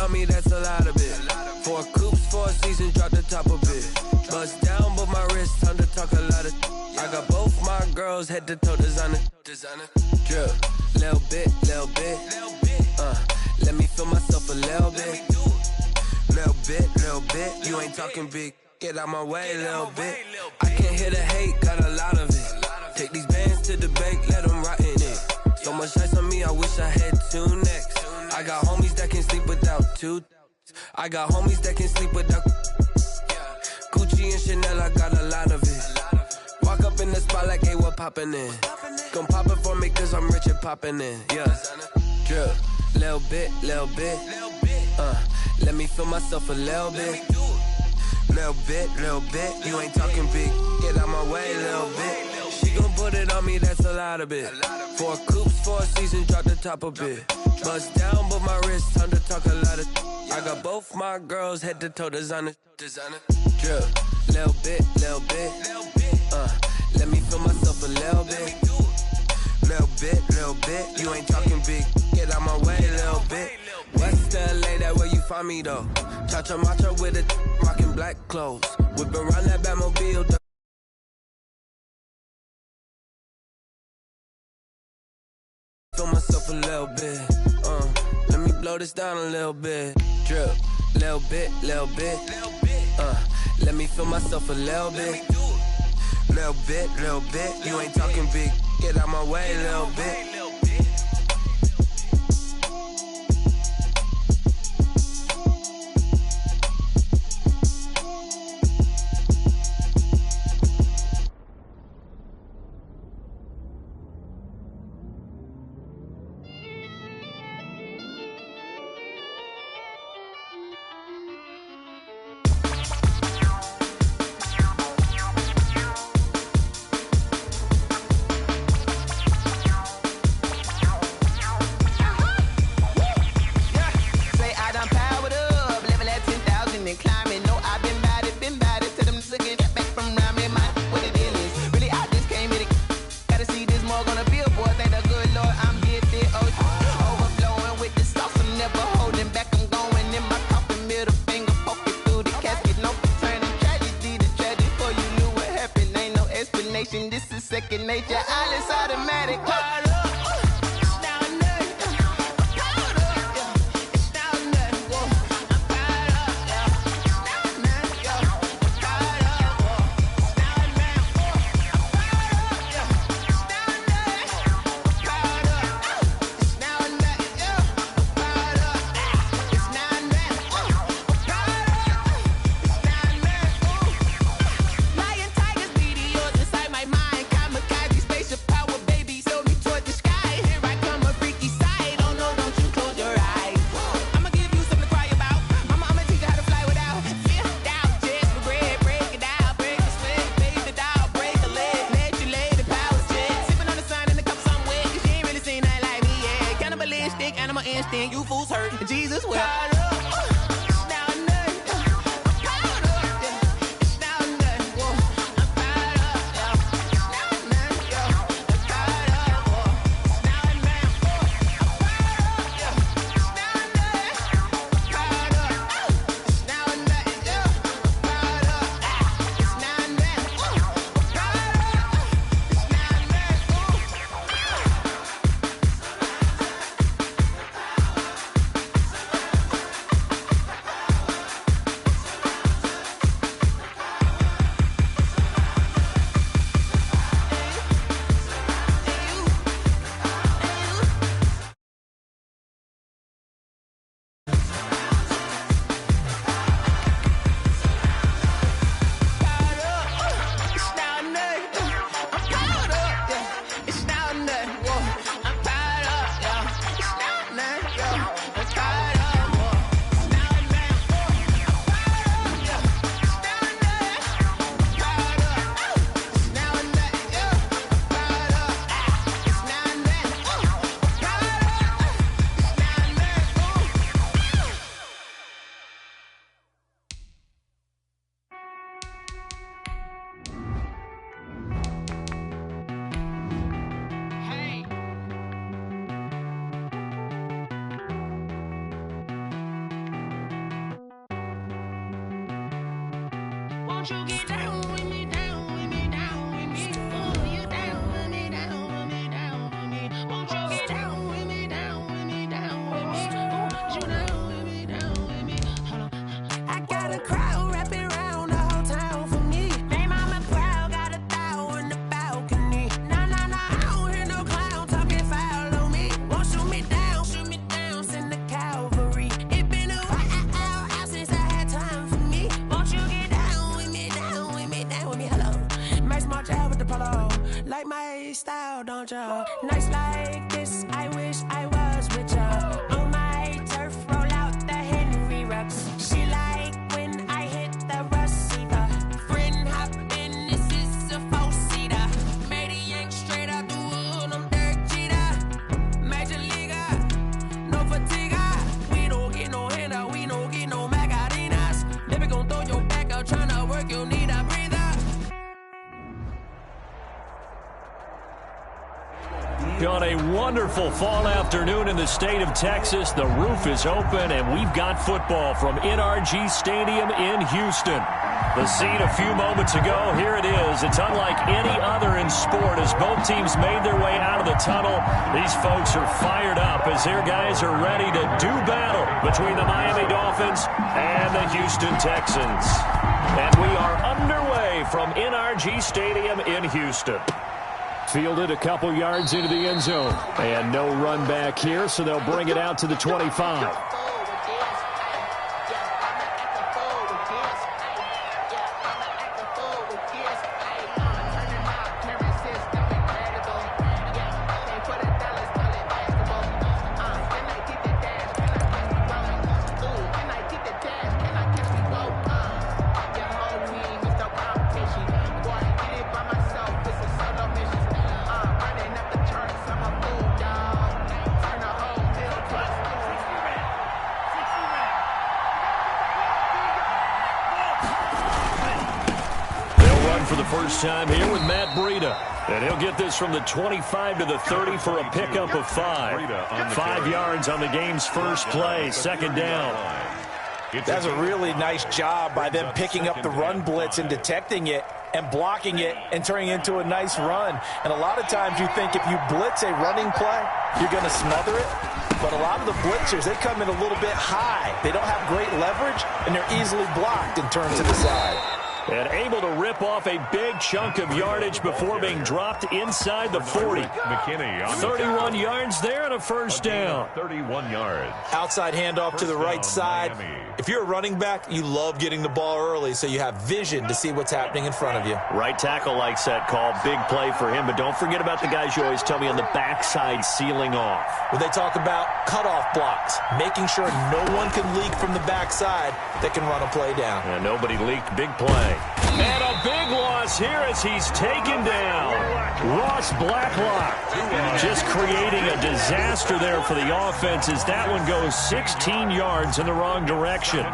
on me, that's a lot of it. 4 coops, 4 seasons, drop the top of it. Bust down, but my wrist, time to talk a lot of. I got both my girls head to toe designer. Drip, little bit. Let me feel myself a little bit. Little bit. You ain't talking big. Get out my way, little bit. I can't hear the hate, got a lot of it. Take these bands to the bank, let them rot in it. So much ice on me, I wish I had 2 necks. I got homies that can sleep without 2. I got homies that can sleep without Gucci and Chanel, I got a lot of it. Walk up in the spot like, hey, what poppin' in? Gon' pop it for me cause I'm rich and poppin' in, yeah. Drip, little bit. Let me feel myself a little bit. Little bit. You ain't talking big, get out my way, little bit. She gon' put it on me, that's a lot of it. 4 coops, 4 seasons, drop the top a bit. Bust down, but my wrist, time to talk a lot of. I got both my girls head to toe designer. Drip, little bit. Let me feel myself a little bit. Little bit. You ain't talking big, get out my way, little bit. West LA, that where you find me though. Cha-cha matcha with a rockin' black clothes. Whip around that Batmobile. Feel myself a little bit. Let me blow this down a little bit. Drip, little bit. Let me feel myself a little bit. Little bit. You ain't talking big. Get out my way, little bit. Like my style, don't ya? Nights like this, I wish I was with ya. On my turf, roll out the Henry Rux. She like when I hit the receiver. Friend hop in, this is a four-seater. Made a yank straight out the wood, I'm Derek Jeter. Major leaguer, no fatigue. We don't get no handout, we don't get no Macarinas. Never gon' throw your back out, tryna work, you'll need a breather. On a wonderful fall afternoon in the state of Texas, the roof is open, and we've got football from NRG Stadium in Houston. The scene a few moments ago, here it is. It's unlike any other in sport as both teams made their way out of the tunnel. These folks are fired up as their guys are ready to do battle between the Miami Dolphins and the Houston Texans. And we are underway from NRG Stadium in Houston. Fielded a couple yards into the end zone. And no run back here, so they'll bring it out to the 25. For the first time here with Matt Breida. And he'll get this from the 25 to the 30 for a pickup of 5. 5 yards on the game's first play, second down. That's a really nice job by them picking up the run blitz and detecting it and blocking it and turning it into a nice run. And a lot of times you think if you blitz a running play, you're going to smother it. But a lot of the blitzers, they come in a little bit high. They don't have great leverage, and they're easily blocked and turned to the side. And able to rip off a big chunk of yardage before being dropped inside the 40. 31 yards there and a first down. 31 yards. Outside handoff to the right side. If you're a running back, you love getting the ball early so you have vision to see what's happening in front of you. Right tackle likes that call. Big play for him. But don't forget about the guys you always tell me on the backside sealing off. When they talk about cutoff blocks, making sure no one can leak from the backside that can run a play down. And nobody leaked. Big play. And a big loss here as he's taken down. Ross Blacklock just creating a disaster there for the offense as that one goes 16 yards in the wrong direction.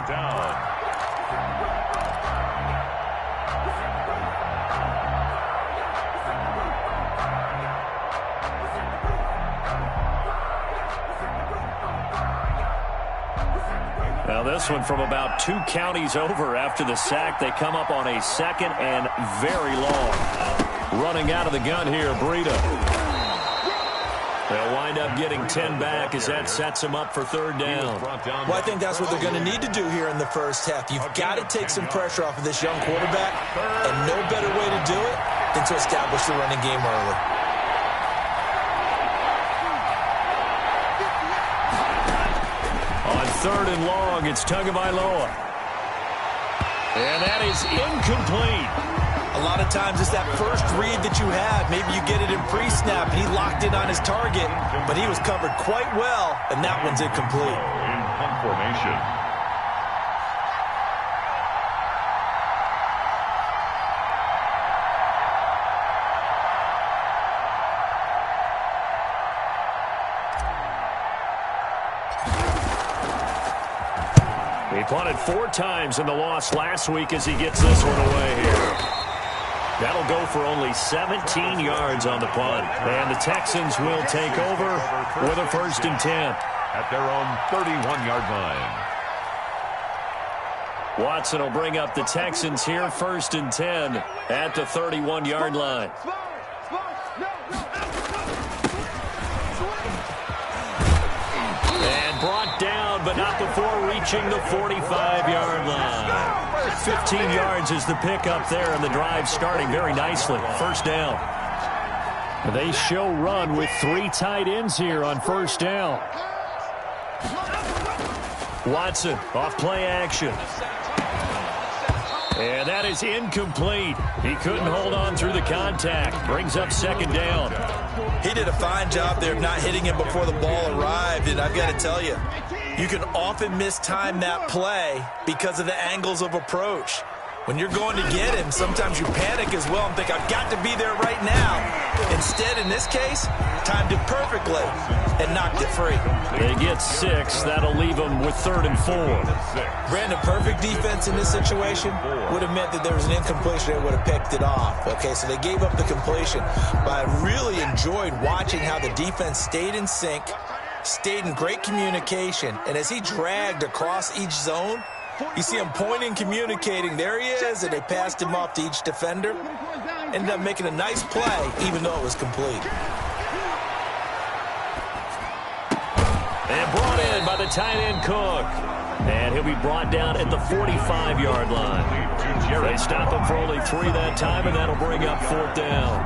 Now this one from about 2 counties over after the sack. They come up on a second and very long. Running out of the gun here, Breida. They'll wind up getting 10 back as that sets them up for third down. Well, I think that's what they're going to need to do here in the first half. You've got to take some pressure off of this young quarterback, and no better way to do it than to establish the running game early. Third and long, it's Tagovailoa. And that is incomplete. A lot of times it's that first read that you have. Maybe you get it in pre-snap, and he locked in on his target, but he was covered quite well, and that one's incomplete. In punt formation. He punted 4 times in the loss last week as he gets this one away here. That'll go for only 17 yards on the punt. And the Texans will take over with a 1st and 10. At their own 31-yard line. Watson will bring up the Texans here, 1st and 10 at the 31-yard line. And brought down, but not before reaching the 45-yard line. 15 yards is the pickup there, and the drive starting very nicely. 1st down. They show run with 3 tight ends here on 1st down. Watson off play action. And that is incomplete. He couldn't hold on through the contact. Brings up 2nd down. He did a fine job there of not hitting him before the ball arrived, and I've got to tell you, you can often mistime that play because of the angles of approach. When you're going to get him, sometimes you panic as well and think, I've got to be there right now. Instead, in this case, timed it perfectly and knocked it free. They get 6. That'll leave them with 3rd and 4. Brandon, perfect defense in this situation would have meant that there was an incompletion. They would have picked it off. Okay, so they gave up the completion. But I really enjoyed watching how the defense stayed in sync, stayed in great communication, and as he dragged across each zone, you see him pointing, communicating. There he is, and they passed him off to each defender. Ended up making a nice play, even though it was complete. And brought in by the tight end Cook. And he'll be brought down at the 45-yard line. They stop him for only 3 that time, and that'll bring up 4th down.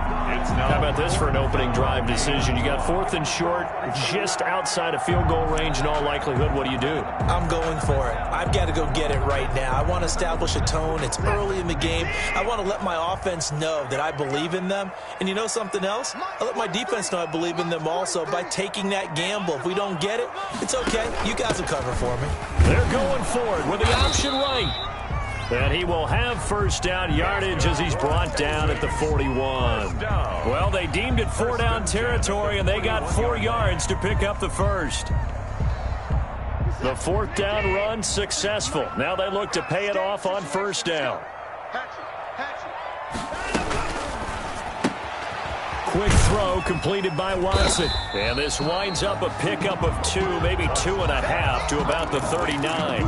How about this for an opening drive decision? You got 4th and short, just outside of field goal range in all likelihood. What do you do? I'm going for it. I've got to go get it right now. I want to establish a tone. It's early in the game. I want to let my offense know that I believe in them. And you know something else? I let my defense know I believe in them also by taking that gamble. If we don't get it, it's okay. You guys will cover for me. They're going for it with the option right. And he will have 1st down yardage as he's brought down at the 41. Well, they deemed it 4-down territory, and they got 4 yards to pick up the 1st. The 4th down run successful. Now they look to pay it off on 1st down. Quick throw completed by Watson. And this winds up a pickup of 2, maybe 2.5 to about the 39.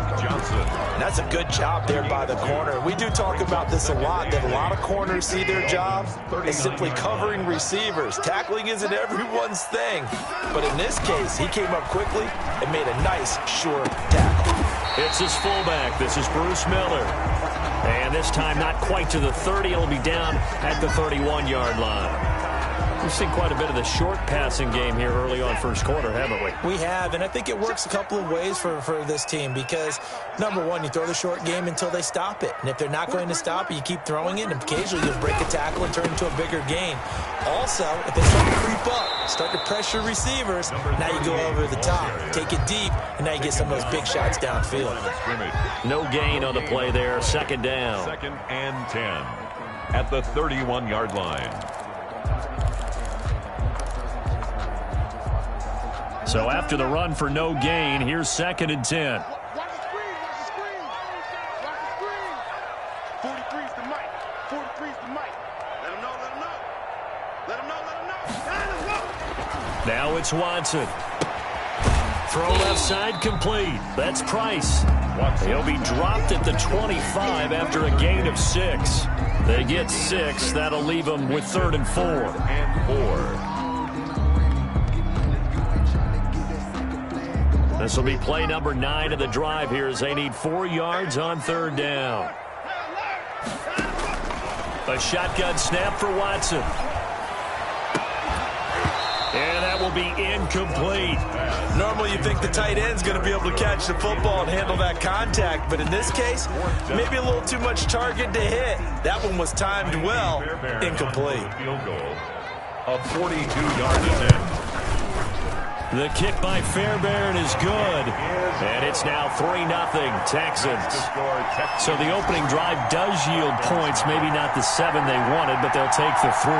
That's a good job there by the corner. We do talk about this a lot, that a lot of corners see their job as simply covering receivers. Tackling isn't everyone's thing. But in this case, he came up quickly and made a nice, sure tackle. It's his fullback. This is Bruce Miller. And this time not quite to the 30. It'll be down at the 31-yard line. We've seen quite a bit of the short passing game here early on 1st quarter, haven't we? We have, and I think it works a couple of ways for this team because, number one, you throw the short game until they stop it. And if they're not going to stop it, you keep throwing it, and occasionally you'll break a tackle and turn it into a bigger gain. Also, if they start to creep up, start to pressure receivers, now you go over the top, take it deep, and now you get some of those big shots downfield. No gain on the play there, 2nd down. 2nd and 10 at the 31-yard line. So after the run for no gain, here's 2nd and 10. Watch the screen, watch the screen. Watch the screen. 43's the mic. 43's the mic. Let him know, let him know. Let him know, let him know. Now it's Watson. Throw left side complete. That's Price. He'll be dropped at the 25 after a gain of 6. They get 6. That'll leave them with 3rd and 4. And 4. This will be play number 9 of the drive here as they need 4 yards on 3rd down. A shotgun snap for Watson. And that will be incomplete. Normally you think the tight end's going to be able to catch the football and handle that contact, but in this case, maybe a little too much target to hit. That one was timed well, incomplete. Field goal of 42-yard attempt. The kick by Fairbairn is good. And it's now 3-0 Texans. So the opening drive does yield points, maybe not the 7 they wanted, but they'll take the 3.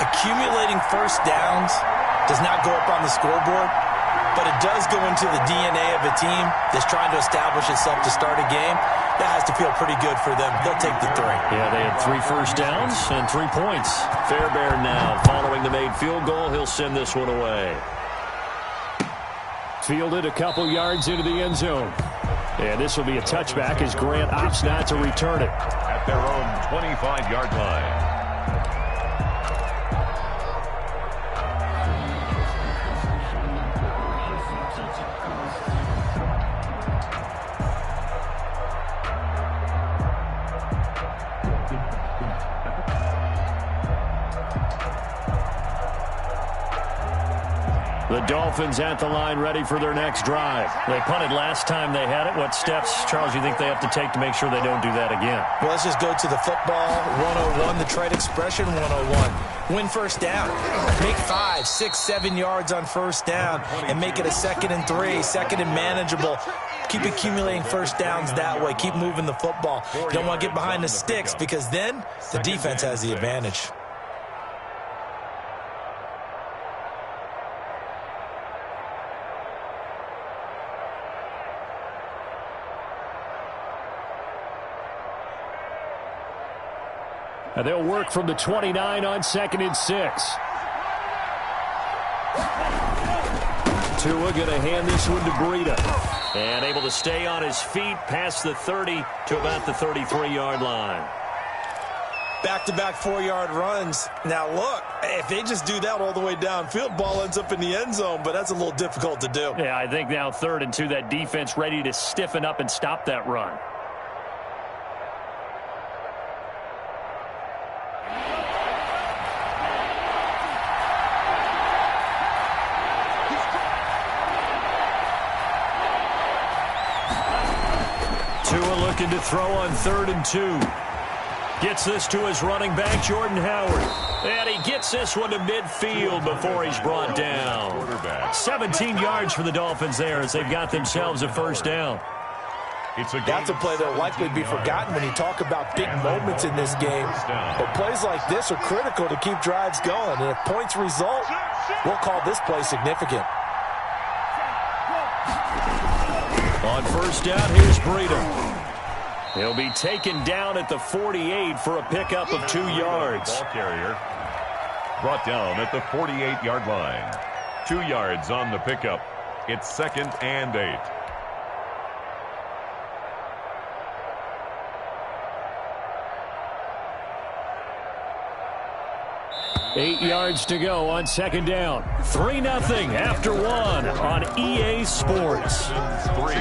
Accumulating 1st downs does not go up on the scoreboard, but it does go into the DNA of a team that's trying to establish itself to start a game. That has to feel pretty good for them. They'll take the 3. Yeah, they had 3 first downs and 3 points. Fairbairn now following the made field goal. He'll send this one away. Fielded a couple yards into the end zone. And this will be a touchback as Grant opts not to return it. At their own 25-yard line. The Dolphins at the line ready for their next drive. They punted last time they had it. What steps, Charles, you think they have to take to make sure they don't do that again? Well, let's just go to the football 101, the trade expression 101. Win first down. Make 5, 6, 7 yards on first down and make it a 2nd and 3, 2nd and manageable. Keep accumulating first downs that way. Keep moving the football. You don't want to get behind the sticks because then the defense has the advantage. And they'll work from the 29 on 2nd and 6. Tua going to hand this one to Breida. And able to stay on his feet past the 30 to about the 33-yard line. Back-to-back 4-yard runs. Now, look, if they just do that all the way downfield, ball ends up in the end zone, but that's a little difficult to do. Yeah, I think now 3rd and 2, that defense ready to stiffen up and stop that run. Looking to throw on 3rd and 2. Gets this to his running back, Jordan Howard. And he gets this one to midfield before he's brought down. 17 yards for the Dolphins there as they've got themselves a first down. That's a play that will likely be forgotten when you talk about big moments in this game. But plays like this are critical to keep drives going. And if points result, we'll call this play significant. On first down, here's Breida. He'll be taken down at the 48 for a pickup of 2 yards. Ball carrier brought down at the 48-yard line. 2 yards on the pickup. It's 2nd and 8. Eight yards to go on 2nd down. 3-0 after 1 on EA Sports. 3,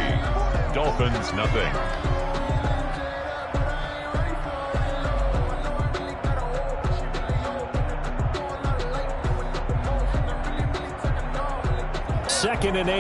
Dolphins nothing. Second and 8.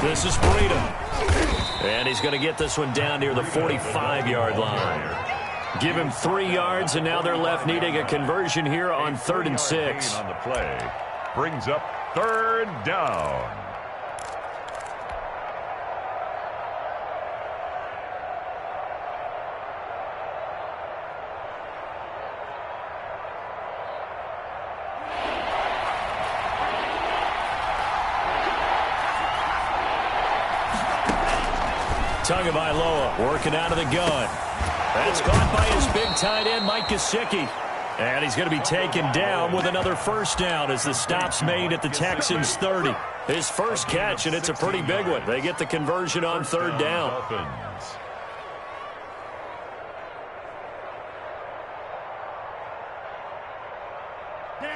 This is Breida. And he's going to get this one down near the 45-yard line. Give him 3 yards, and now they're left needing a conversion here on 3rd and 6. On the play brings up 3rd down. Tagovailoa working out of the gun. That's caught by his big tight end, Mike Gesicki. And he's going to be taken down with another first down as the stop's made at the Texans' 30. His first catch, and it's a pretty big one. They get the conversion on 3rd down.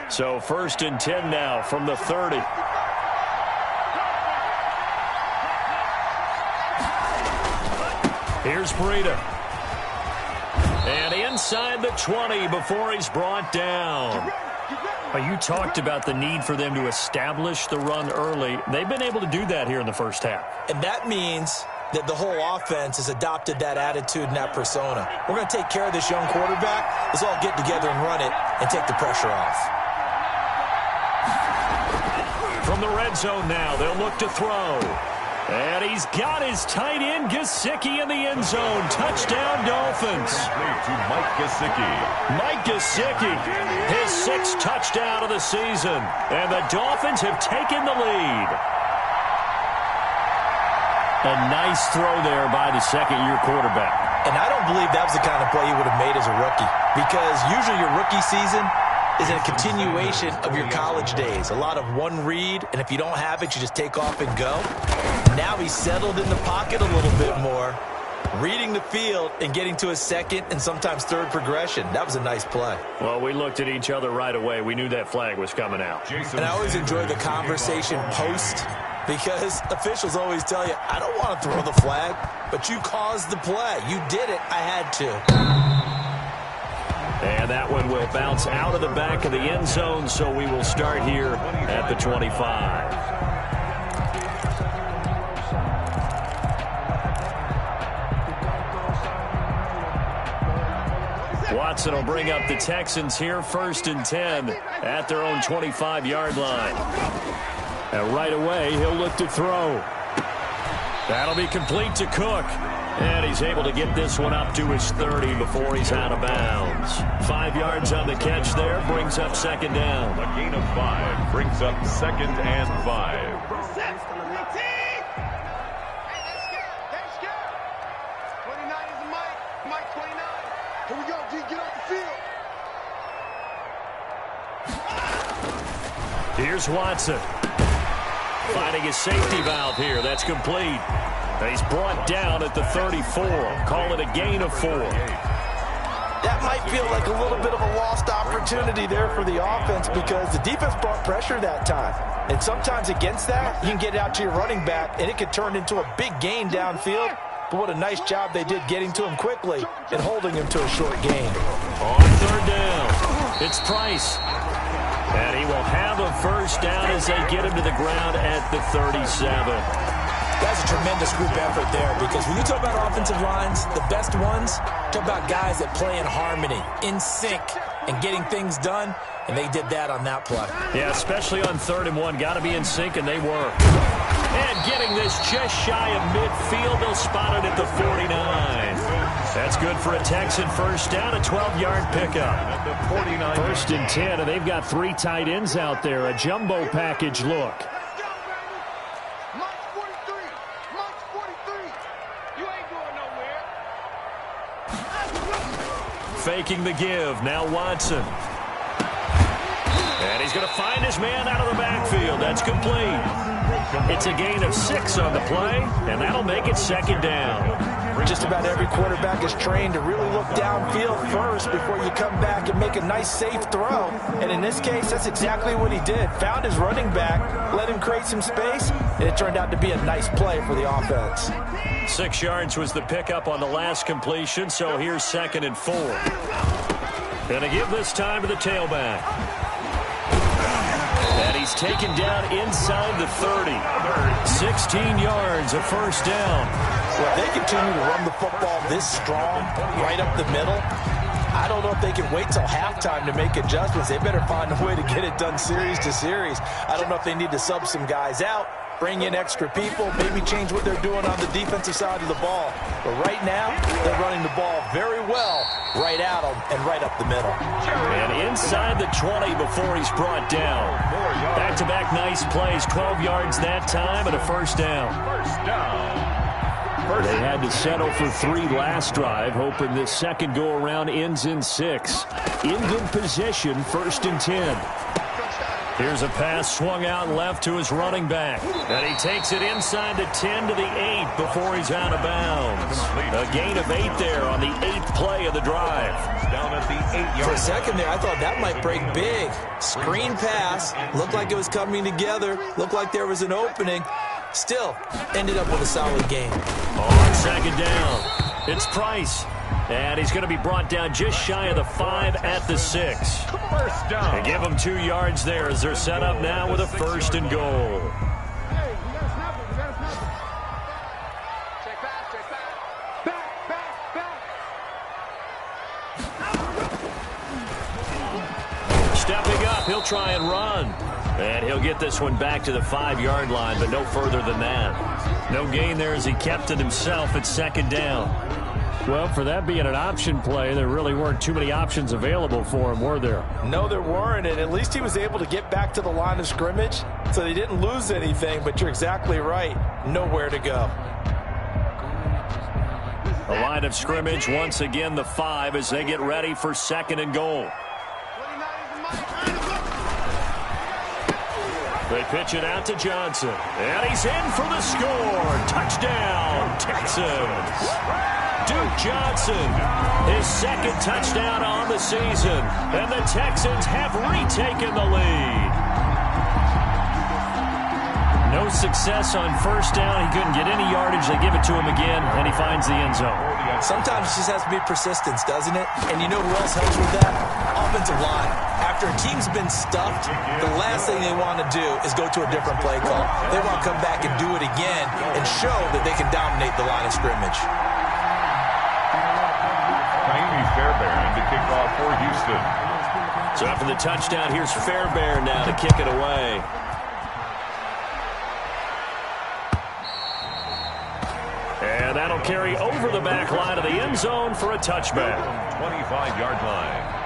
So 1st and 10 now from the 30. Here's Breida. And inside the 20 before he's brought down. You talked about the need for them to establish the run early. They've been able to do that here in the first half. And that means that the whole offense has adopted that attitude and that persona. We're going to take care of this young quarterback. Let's all get together and run it and take the pressure off. From the red zone now, they'll look to throw. And he's got his tight end, Gesicki, in the end zone. Touchdown, Dolphins. To Mike Gesicki. Mike Gesicki, his 6th touchdown of the season, and the Dolphins have taken the lead. A nice throw there by the second-year quarterback. And I don't believe that was the kind of play he would have made as a rookie, because usually your rookie season is a continuation of your college days. A lot of one read, and if you don't have it, you just take off and go. Now he's settled in the pocket a little bit more, reading the field and getting to his second and sometimes third progression. That was a nice play. Well, we looked at each other right away. We knew that flag was coming out. And I always enjoy the conversation post, because officials always tell you, I don't want to throw the flag, but you caused the play. You did it. I had to. And that one will bounce out of the back of the end zone, so we will start here at the 25. Watson will bring up the Texans here, 1st and 10 at their own 25-yard line. And right away, he'll look to throw. That'll be complete to Cook. And he's able to get this one up to his 30 before he's out of bounds. 5 yards on the catch there, brings up 2nd down. A gain of 5 brings up 2nd and 5. Here we go, G, get off the field. Here's Watson. Finding his safety valve here. That's complete. And he's brought down at the 34. Call it a gain of 4. That might feel like a little bit of a lost opportunity there for the offense, because the defense brought pressure that time. And sometimes against that, you can get it out to your running back, and it could turn into a big gain downfield. But what a nice job they did getting to him quickly and holding him to a short gain. On 3rd down, it's Price. And he will have a 1st down as they get him to the ground at the 37. That's a tremendous group effort there, because when you talk about offensive lines, the best ones, talk about guys that play in harmony, in sync, and getting things done, and they did that on that play. Yeah, especially on 3rd and 1. Got to be in sync, and they were. And getting this just shy of midfield, they'll spot it at the 49. That's good for a Texan 1st down, a 12-yard pickup. 1st and 10, and they've got 3 tight ends out there, a jumbo package look. Faking the give, now Watson. And he's going to find his man out of the backfield. That's complete. It's a gain of 6 on the play, and that'll make it 2nd down. Just about every quarterback is trained to really look downfield first before you come back and make a nice, safe throw. And in this case, that's exactly what he did. Found his running back, let him create some space, and it turned out to be a nice play for the offense. 6 yards was the pickup on the last completion, so here's 2nd and 4. Gonna give this time to the tailback. And he's taken down inside the 30. 16 yards, a 1st down. Well, if they continue to run the football this strong, right up the middle, I don't know if they can wait till halftime to make adjustments. They better find a way to get it done series to series. I don't know if they need to sub some guys out, bring in extra people, maybe change what they're doing on the defensive side of the ball. But right now, they're running the ball very well right at them and right up the middle. And inside the 20 before he's brought down. Back-to-back nice plays, 12 yards that time and a 1st down. They had to settle for 3 last drive, hoping this second go-around ends in 6. In good position, 1st and 10. Here's a pass swung out left to his running back. And he takes it inside the 10 to the 8 before he's out of bounds. A gain of 8 there on the 8th play of the drive. Down at the 8-yard. For a second there, I thought that might break big. Screen pass. Looked like it was coming together. Looked like there was an opening. Still, ended up with a solid game. On 2nd down, it's Price. And he's going to be brought down just shy of the 5 at the 6. 1st down. They give him 2 yards there as they're set up now with a 1st and goal. Stepping up, he'll try and run. And he'll get this one back to the 5-yard line, but no further than that. No gain there as he kept it himself at 2nd down. Well, for that being an option play, there really weren't too many options available for him, were there? No, there weren't, and at least he was able to get back to the line of scrimmage, so they didn't lose anything, but you're exactly right. Nowhere to go. The line of scrimmage, once again, the 5 as they get ready for 2nd and goal. They pitch it out to Johnson, and he's in for the score. Touchdown, Texans. Duke Johnson, his 2nd touchdown on the season, and the Texans have retaken the lead. No success on 1st down. He couldn't get any yardage. They give it to him again, and he finds the end zone. Sometimes it just has to be persistence, doesn't it? And you know who else helps with that? Offensive line. After a team's been stuffed, the last thing they want to do is go to a different play call. They want to come back and do it again and show that they can dominate the line of scrimmage. Fairbairn to kick off for Houston. So after the touchdown, here's Fairbairn now to kick it away. And that'll carry over the back line of the end zone for a touchback. 25-yard line.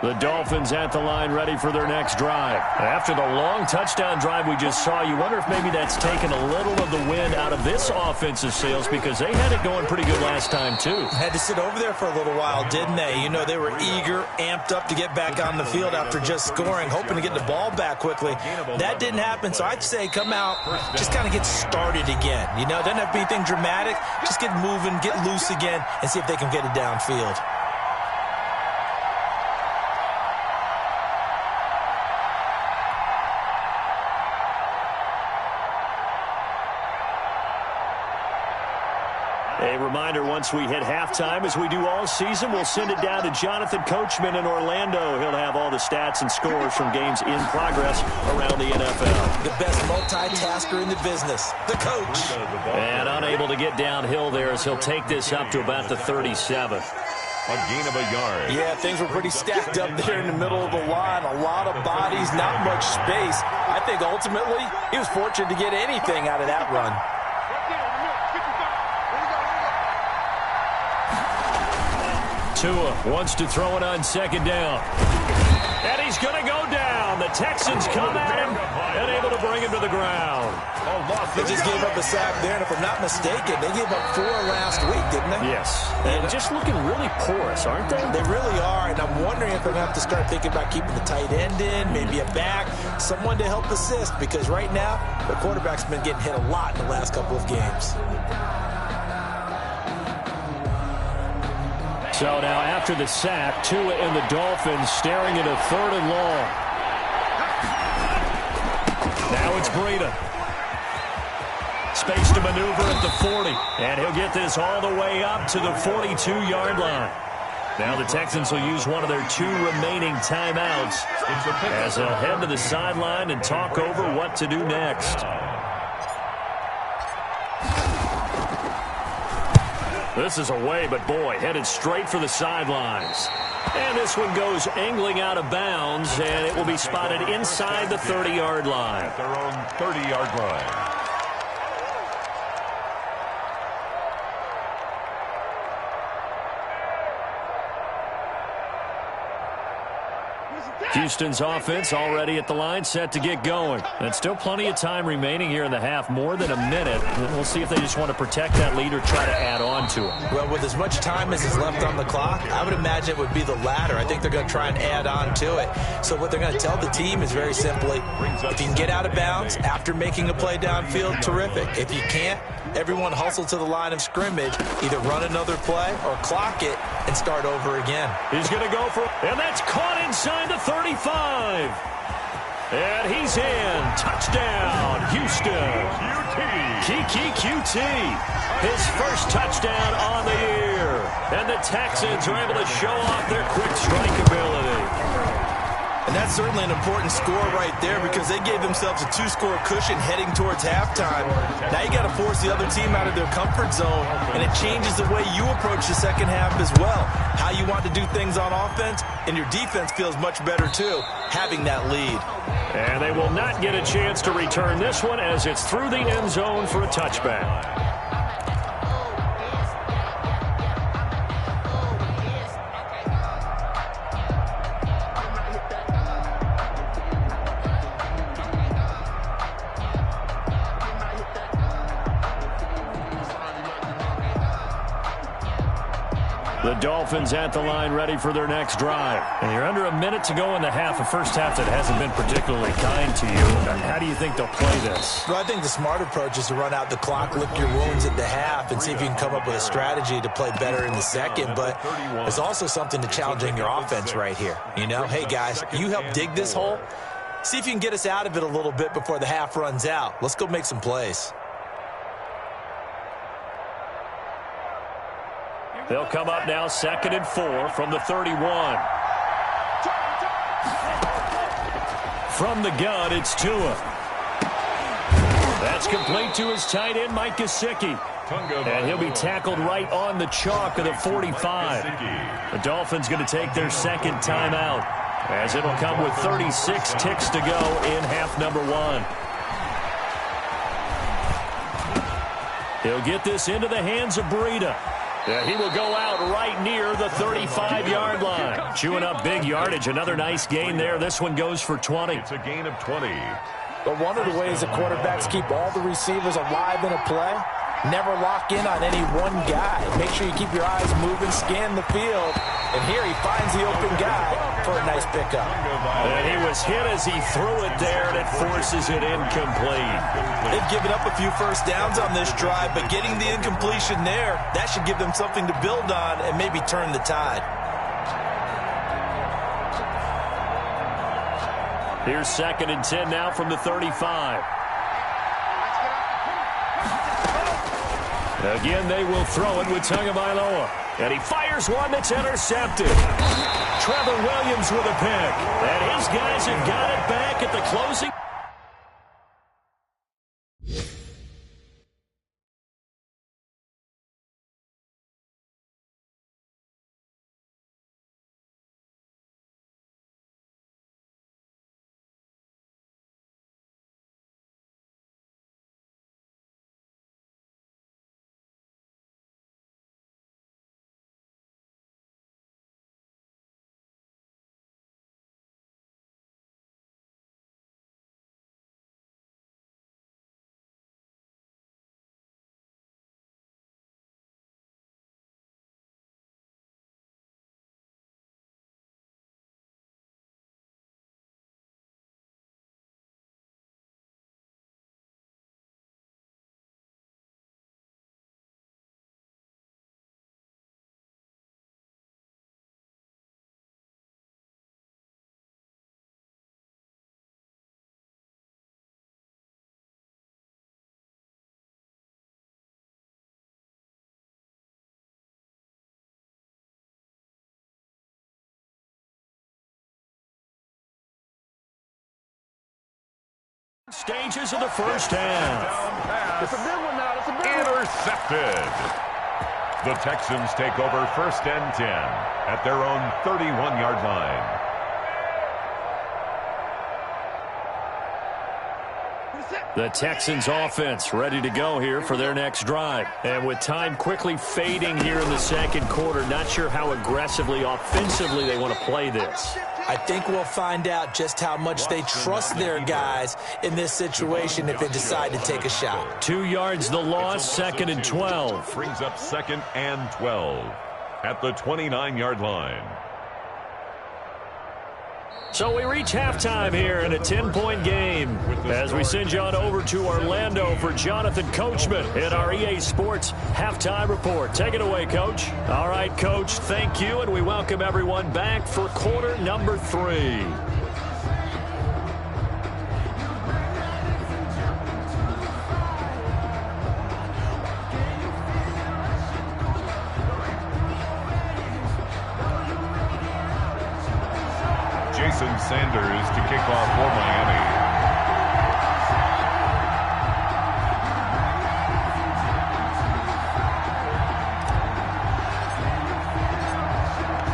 The Dolphins at the line ready for their next drive. After the long touchdown drive we just saw, you wonder if maybe that's taken a little of the wind out of this offensive sails because they had it going pretty good last time too. Had to sit over there for a little while, didn't they? You know, they were eager, amped up to get back on the field after just scoring, hoping to get the ball back quickly. That didn't happen, so I'd say come out, just kind of get started again. You know, doesn't have to be anything dramatic. Just get moving, get loose again, and see if they can get it downfield. A reminder, once we hit halftime, as we do all season, we'll send it down to Jonathan Coachman in Orlando. He'll have all the stats and scores from games in progress around the NFL. The best multitasker in the business, the coach. And unable to get downhill there as he'll take this up to about the 37. A gain of a yard. Yeah, things were pretty stacked up there in the middle of the line. A lot of bodies, not much space. I think ultimately he was fortunate to get anything out of that run. Tua wants to throw it on 2nd down. And he's going to go down. The Texans come at him and able to bring him to the ground. They just gave up a sack there, and if I'm not mistaken, they gave up 4 last week, didn't they? Yes. And just looking really porous, aren't they? They really are, and I'm wondering if they're going to have to start thinking about keeping the tight end in, maybe a back, someone to help assist, because right now, the quarterback's been getting hit a lot in the last couple of games. So now after the sack, Tua and the Dolphins staring at a 3rd and long. Now it's Breida. Space to maneuver at the 40. And he'll get this all the way up to the 42-yard line. Now the Texans will use one of their 2 remaining timeouts as they'll head to the sideline and talk over what to do next. This is away, but boy, headed straight for the sidelines. And this one goes angling out of bounds, and it will be spotted inside the 30-yard line. At their own 30-yard line. Houston's offense already at the line, set to get going. And still plenty of time remaining here in the half, more than a minute. We'll see if they just want to protect that lead or try to add on to it. Well, with as much time as is left on the clock, I would imagine it would be the latter. I think they're going to try and add on to it. So what they're going to tell the team is very simply, if you can get out of bounds after making a play downfield, terrific. If you can't, everyone hustle to the line of scrimmage, either run another play or clock it and start over again. He's going to go for it, and that's caught inside the 35. And he's in. Touchdown, Houston. Kiki QT. His first touchdown on the year. And the Texans are able to show off their quick strike ability. And that's certainly an important score right there because they gave themselves a 2-score cushion heading towards halftime. Now you got to force the other team out of their comfort zone, and it changes the way you approach the second half as well. How you want to do things on offense, and your defense feels much better too, having that lead. And they will not get a chance to return this one as it's through the end zone for a touchback. The Dolphins at the line ready for their next drive. And you're under a minute to go in the half, a first half that hasn't been particularly kind to you. How do you think they'll play this? Well, I think the smart approach is to run out the clock, lick your wounds at the half, and see if you can come up with a strategy to play better in the second. But there's also something to challenging your offense right here. You know, hey, guys, you help dig this hole. See if you can get us out of it a little bit before the half runs out. Let's go make some plays. They'll come up now 2nd and 4 from the 31. From the gun, it's Tua. That's complete to his tight end, Mike Gesicki. And he'll be tackled right on the chalk of the 45. The Dolphins going to take their second timeout, as it'll come with 36 ticks to go in half number 1. He'll get this into the hands of Breida. Yeah, he will go out right near the 35-yard line. Chewing up big yardage. Another nice gain there. This one goes for 20. It's a gain of 20. But one of the ways that quarterbacks keep all the receivers alive in a play, never lock in on any one guy. Make sure you keep your eyes moving, scan the field. And here he finds the open guy for a nice pickup. And he was hit as he threw it there, and it forces it incomplete. They've given up a few first downs on this drive, but getting the incompletion there, that should give them something to build on and maybe turn the tide. Here's 2nd and 10 now from the 35. Again, they will throw it with Tagovailoa. And he fires one that's intercepted. Trevor Williams with a pick. And his guys have got it back at the closing. Stages of the first half. It's a big one now. It's a big one. Intercepted. The Texans take over 1st and 10 at their own 31-yard line. The Texans offense ready to go here for their next drive. And with time quickly fading here in the second quarter, not sure how aggressively, offensively they want to play this. I think we'll find out just how much they trust their guys in this situation if they decide to take a shot. 2 yards the loss, 2nd and 12. Brings up 2nd and 12 at the 29-yard line. So we reach halftime here in a 10-point game as we send you on over to Orlando for Jonathan Coachman in our EA Sports Halftime Report. Take it away, Coach. All right, Coach, thank you, and we welcome everyone back for quarter number 3. Jason Sanders to kick off for Miami.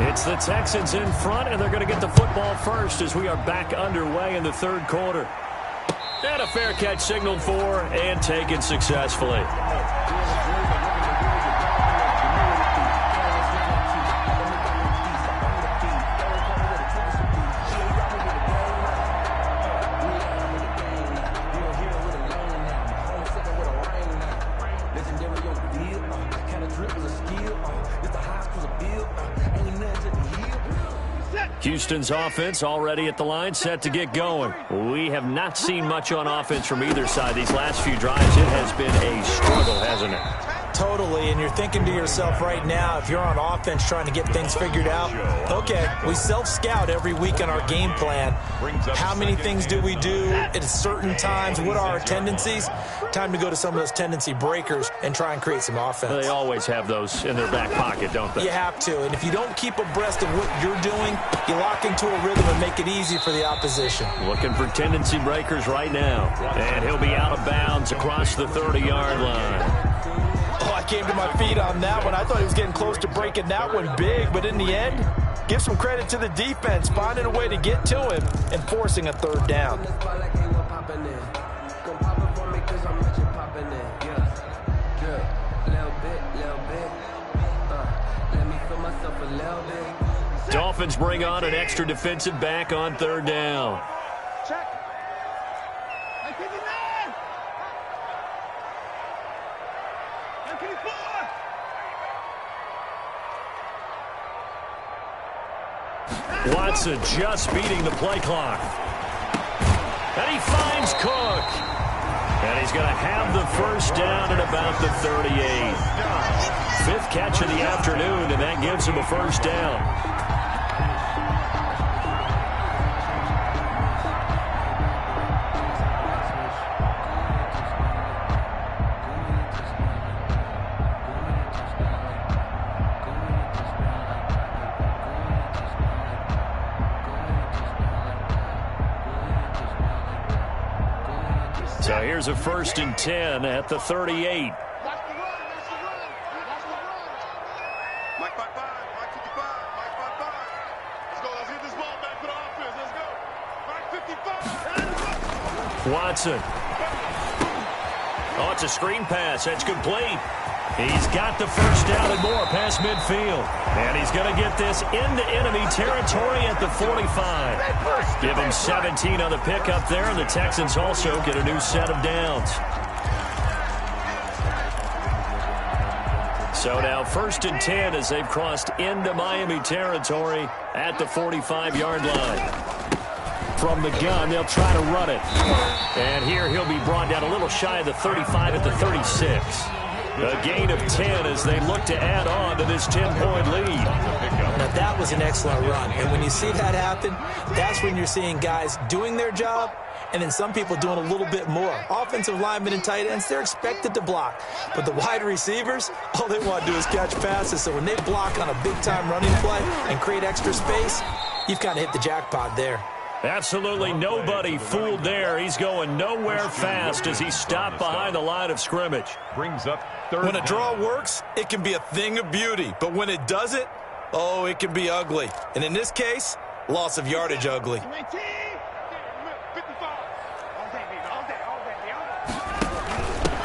It's the Texans in front, and they're going to get the football first as we are back underway in the third quarter. And a fair catch signaled for and taken successfully. Houston's offense already at the line, set to get going. We have not seen much on offense from either side these last few drives. It has been a struggle, hasn't it? Totally, and you're thinking to yourself right now, if you're on offense trying to get things figured out, okay, we self-scout every week on our game plan. How many things do we do at certain times? What are our tendencies? Time to go to some of those tendency breakers and try and create some offense. They always have those in their back pocket, don't they? You have to, and if you don't keep abreast of what you're doing, you lock into a rhythm and make it easy for the opposition. Looking for tendency breakers right now. And he'll be out of bounds across the 30-yard line. Oh, I came to my feet on that one. I thought he was getting close to breaking that one big, but in the end, give some credit to the defense, finding a way to get to him and forcing a third down. Dolphins bring on an extra defensive back on third down. Watson just beating the play clock. And he finds Cook. And he's going to have the first down at about the 38. Fifth catch of the afternoon, and that gives him a first down. So here's a 1st and 10 at the 38. Watson. Oh, it's a screen pass. That's complete. He's got the first down and more past midfield. And he's going to get this into enemy territory at the 45. Give him 17 on the pickup there, and the Texans also get a new set of downs. So now 1st and 10 as they've crossed into Miami territory at the 45-yard line. From the gun, they'll try to run it. And here he'll be brought down a little shy of the 35 at the 36. A gain of 10 as they look to add on to this 10-point lead. Now, that was an excellent run. And when you see that happen, that's when you're seeing guys doing their job and then some people doing a little bit more. Offensive linemen and tight ends, they're expected to block. But the wide receivers, all they want to do is catch passes. So when they block on a big-time running play and create extra space, you've kind of hit the jackpot there. Absolutely nobody fooled there. He's going nowhere fast as he stopped behind the line of scrimmage. Brings up third. When a draw works, it can be a thing of beauty. But when it doesn't, oh, it can be ugly. And in this case, loss of yardage ugly.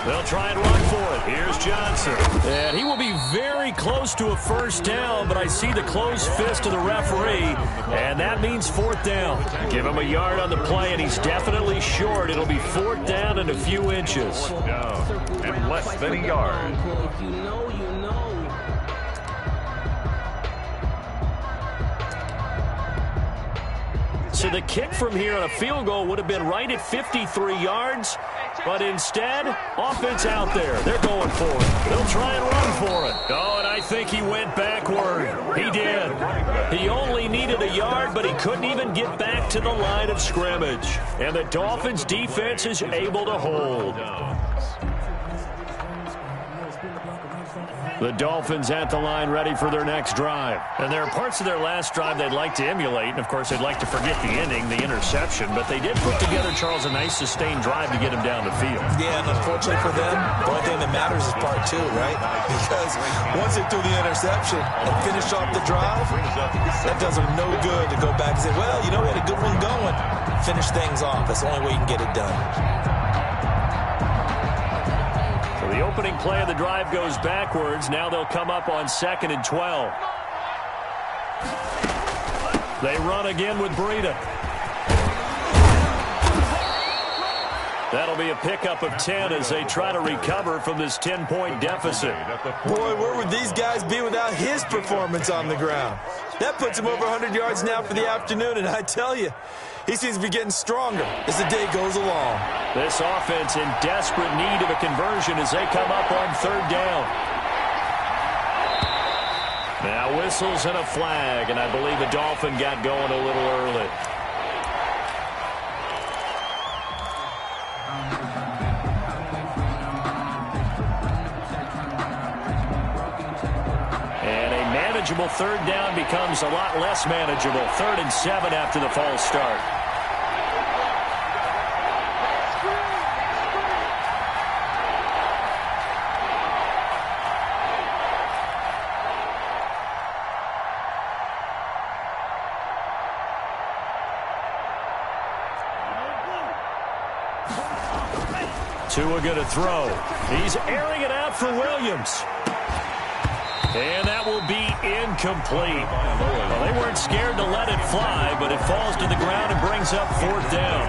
They'll try and run for it. Here's Johnson. And he will be very close to a first down, but I see the closed fist of the referee, and that means 4th down. Give him a yard on the play, and he's definitely short. It'll be 4th down and a few inches. Down and less than a yard. So the kick from here on a field goal would have been right at 53 yards. But instead, offense out there. They're going for it. They'll try and run for it. Oh, and I think he went backward. He did. He only needed a yard, but he couldn't even get back to the line of scrimmage. And the Dolphins' defense is able to hold. The Dolphins at the line ready for their next drive. And there are parts of their last drive they'd like to emulate. And, of course, they'd like to forget the ending, the interception. But they did put together, Charles, a nice sustained drive to get him down the field. Yeah, and unfortunately for them, the only thing that matters is part two, right? Because once they threw the interception and finished off the drive, that does them no good to go back and say, well, you know, we had a good one going. Finish things off. That's the only way you can get it done. The opening play of the drive goes backwards. Now they'll come up on 2nd and 12. They run again with Breida. That'll be a pickup of 10 as they try to recover from this 10-point deficit. Boy, where would these guys be without his performance on the ground? That puts him over 100 yards now for the afternoon, and I tell you, he seems to be getting stronger as the day goes along. This offense in desperate need of a conversion as they come up on 3rd down. Now whistles and a flag, and I believe the Dolphin got going a little early. And a manageable 3rd down becomes a lot less manageable. 3rd and 7 after the false start. Tua going to throw. He's airing it out for Williams. And that will be incomplete. Well, they weren't scared to let it fly, but it falls to the ground and brings up 4th down.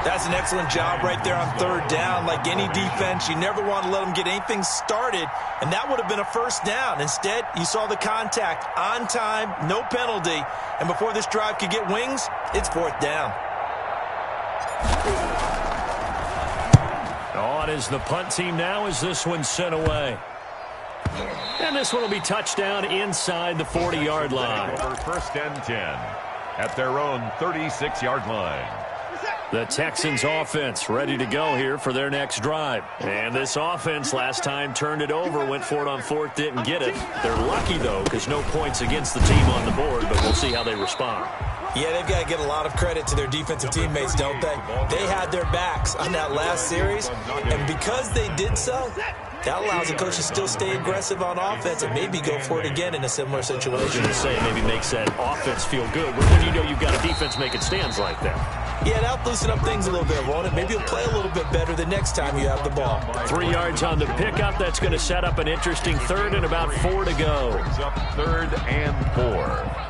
That's an excellent job right there on 3rd down. Like any defense, you never want to let them get anything started, and that would have been a 1st down. Instead, you saw the contact on time, no penalty, and before this drive could get wings, it's 4th down. On is the punt team now as this one's sent away. And this one will be touchdown inside the 40-yard line. For 1st and 10 at their own 36-yard line. The Texans offense ready to go here for their next drive. And this offense last time turned it over, went for it on 4th, didn't get it. They're lucky, though, because no points against the team on the board, but we'll see how they respond. Yeah, they've got to get a lot of credit to their defensive teammates, don't they? They had their backs on that last series, and because they did so, that allows the coach to still stay aggressive on offense and maybe go for it again in a similar situation. I was going to say, maybe makes that offense feel good. When you know you've got a defense making stands like that. Yeah, that'll loosen up things a little bit, won't it? Maybe you'll play a little bit better the next time you have the ball. 3 yards on the pickup. That's going to set up an interesting 3rd and about 4 to go. Brings up 3rd and 4.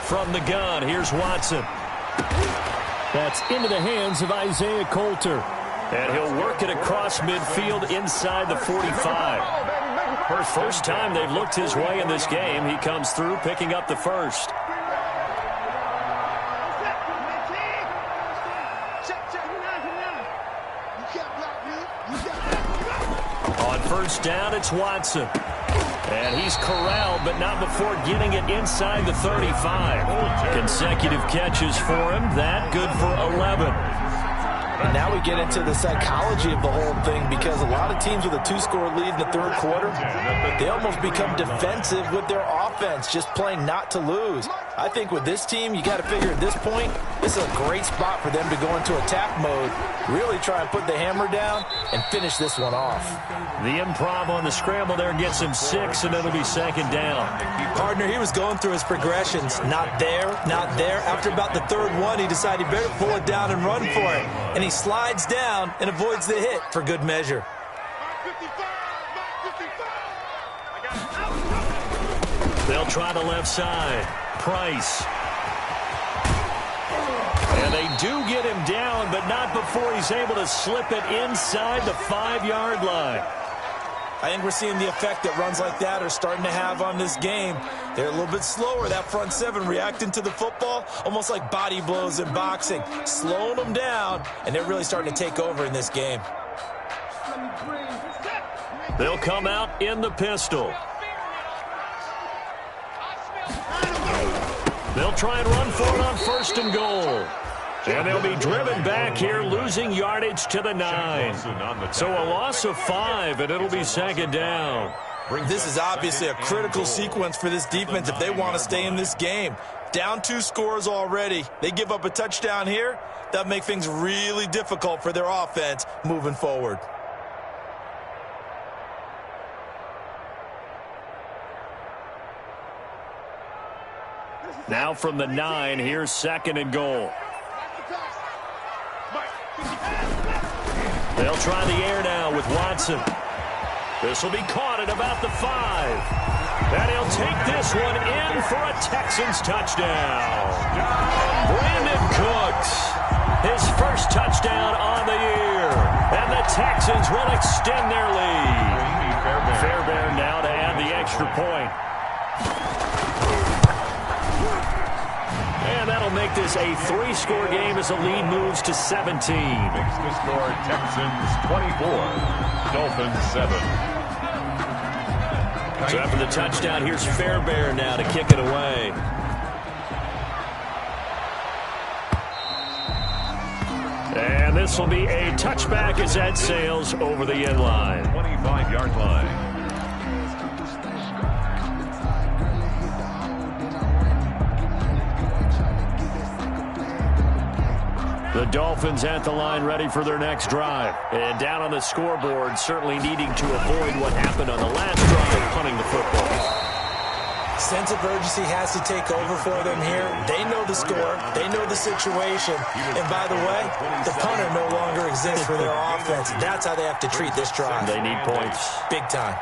From the gun, here's Watson. That's into the hands of Isaiah Coulter. And he'll work it across midfield inside the 45. First time they've looked his way in this game. He comes through picking up the 1st. On 1st down, it's Watson. And he's corralled, but not before getting it inside the 35. Consecutive catches for him. That good for 11. And now we get into the psychology of the whole thing, because a lot of teams with a 2-score lead in the 3rd quarter, they almost become defensive with their offense, just playing not to lose. I think with this team, you got to figure at this point, this is a great spot for them to go into attack mode, really try and put the hammer down and finish this one off. The improv on the scramble there gets him 6, and it'll be 2nd down. Partner, he was going through his progressions. Not there, not there. After about the 3rd one, he decided he better pull it down and run for it. And he slides down and avoids the hit for good measure. They'll try the left side. Price. And they do get him down, but not before he's able to slip it inside the 5-yard line. I think we're seeing the effect that runs like that are starting to have on this game. They're a little bit slower, that front 7, reacting to the football, almost like body blows in boxing, slowing them down, and they're really starting to take over in this game. They'll come out in the pistol. They'll try and run for it on 1st and goal. And they'll be driven back here, losing yardage to the 9. So a loss of 5, and it'll be 2nd down. This is obviously a critical sequence for this defense if they want to stay in this game. Down 2 scores already. They give up a touchdown here. That'll make things really difficult for their offense moving forward. Now from the 9, here's 2nd and goal. They'll try the air now with Watson. This will be caught at about the 5. And he'll take this one in for a Texans touchdown. Brandon Cooks, his first touchdown on the year. And the Texans will extend their lead. Fairbairn now to add the extra point. And that'll make this a 3-score game as the lead moves to 17. Makes the score Texans 24, Dolphins 7. So after the touchdown, here's Fairbairn now to kick it away. And this will be a touchback as that sails over the end line. 25-yard line. The Dolphins at the line ready for their next drive. And down on the scoreboard, certainly needing to avoid what happened on the last drive, punting the football. Sense of urgency has to take over for them here. They know the score. They know the situation. And by the way, the punter no longer exists for their offense. That's how they have to treat this drive. They need points. Big time.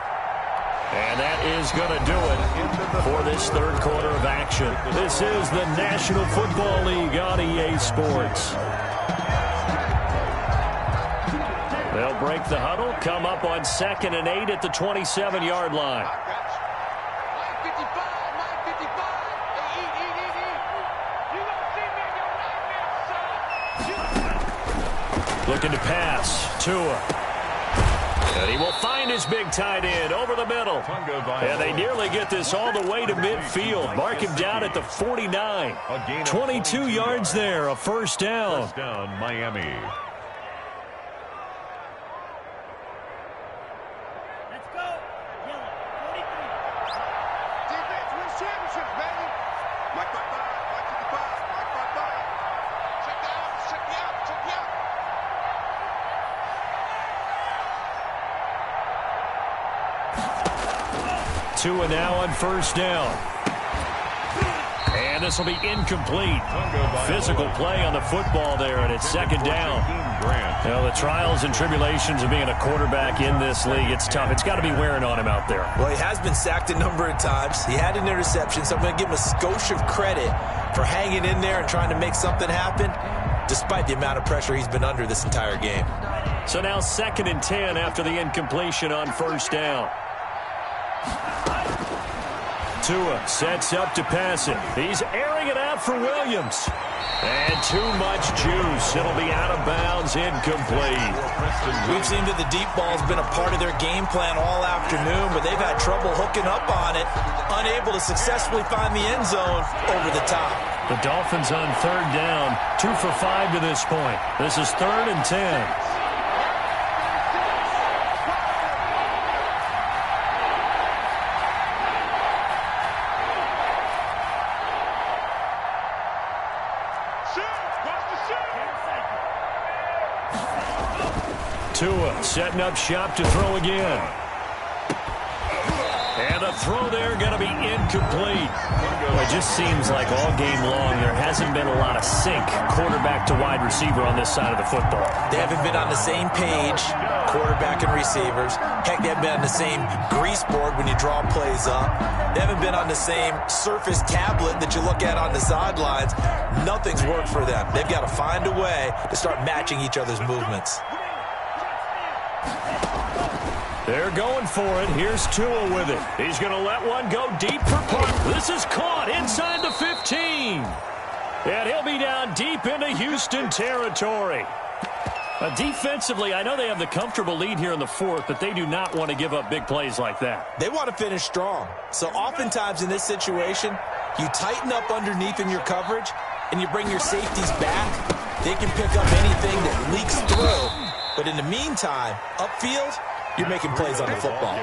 And that is going to do it for this 3rd quarter of action. This is the National Football League on EA Sports. They'll break the huddle, come up on 2nd and 8 at the 27-yard line. Looking to pass. Tua. And he will find his big tight end over the middle. And they nearly get this all the way to midfield. Mark him down at the 49. 22 yards there, a 1st down. First down, Miami. Let's go. Yellow, 43. Defense wins championships, baby. Mike 55, Mike 55, Mike 55. Check that out, check me out, check me out. Tua now on 1st down. And this will be incomplete. Physical play on the football there, and it's 2nd down. Now, the trials and tribulations of being a quarterback in this league, it's tough. It's got to be wearing on him out there. Well, he has been sacked a number of times. He had an interception, so I'm going to give him a skosh of credit for hanging in there and trying to make something happen, despite the amount of pressure he's been under this entire game. So now 2nd and 10 after the incompletion on 1st down. Tua sets up to pass it. He's airing it out for Williams. And too much juice. It'll be out of bounds, incomplete. We've seen that the deep ball's been a part of their game plan all afternoon, but they've had trouble hooking up on it, unable to successfully find the end zone over the top. The Dolphins on 3rd down, 2 for 5 to this point. This is 3rd and 10. Tua setting up shop to throw again. And a throw there going to be incomplete. It just seems like all game long there hasn't been a lot of sync quarterback to wide receiver on this side of the football. They haven't been on the same page, quarterback and receivers. Heck, they haven't been on the same grease board when you draw plays up. They haven't been on the same surface tablet that you look at on the sidelines. Nothing's worked for them. They've got to find a way to start matching each other's movements. They're going for it. Here's Tua with it. He's going to let one go deep for punt. This is caught inside the 15. And he'll be down deep into Houston territory. Defensively, I know they have the comfortable lead here in the fourth, but they do not want to give up big plays like that. They want to finish strong. So oftentimes in this situation, you tighten up underneath in your coverage, and you bring your safeties back. They can pick up anything that leaks through. But in the meantime, upfield, you're making plays on the football.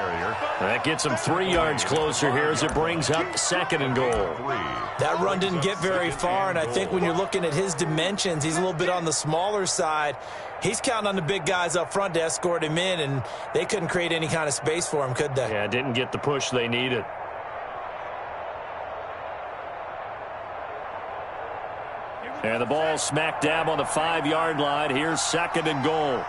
That gets them 3 yards closer here as it brings up 2nd and goal. That run didn't get very far, and I think when you're looking at his dimensions, he's a little bit on the smaller side. He's counting on the big guys up front to escort him in, and they couldn't create any kind of space for him, could they? Yeah, didn't get the push they needed. And the ball smack dab on the 5-yard line. Here's 2nd and goal.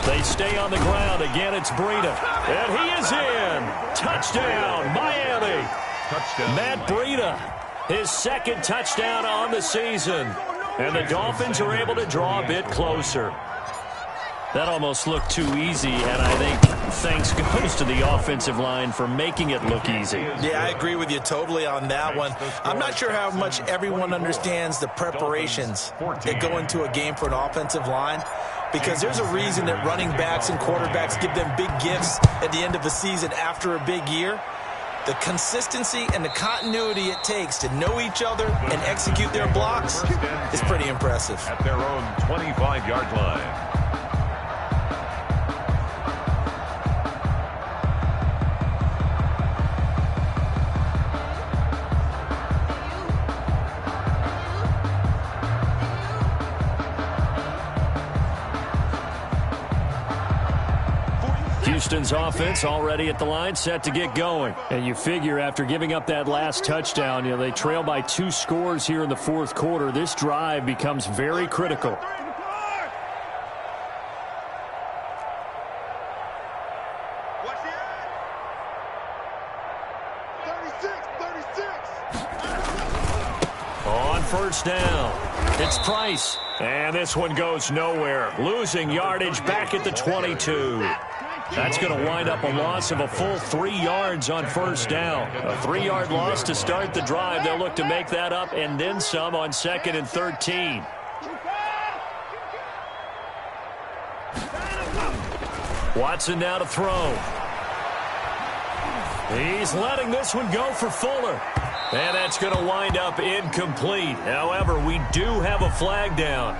They stay on the ground. Again, it's Breida. And he is in. Touchdown, Miami. Touchdown. Matt Breida, his 2nd touchdown on the season. And the Dolphins are able to draw a bit closer. That almost looked too easy, and I think thanks goes to the offensive line for making it look easy. Yeah, I agree with you totally on that one. I'm not sure how much everyone understands the preparations that go into a game for an offensive line, because there's a reason that running backs and quarterbacks give them big gifts at the end of the season after a big year. The consistency and the continuity it takes to know each other and execute their blocks is pretty impressive. At their own 25-yard line. Houston's offense already at the line, set to get going. And you figure after giving up that last touchdown, they trail by 2 scores here in the fourth quarter. This drive becomes very critical. On first down, it's Price. And this one goes nowhere. Losing yardage back at the 22. That's going to wind up a loss of a full 3 yards on first down. A 3-yard loss to start the drive. They'll look to make that up and then some on 2nd and 13. Watson now to throw. He's letting this one go for Fuller. And that's going to wind up incomplete. However, we do have a flag down.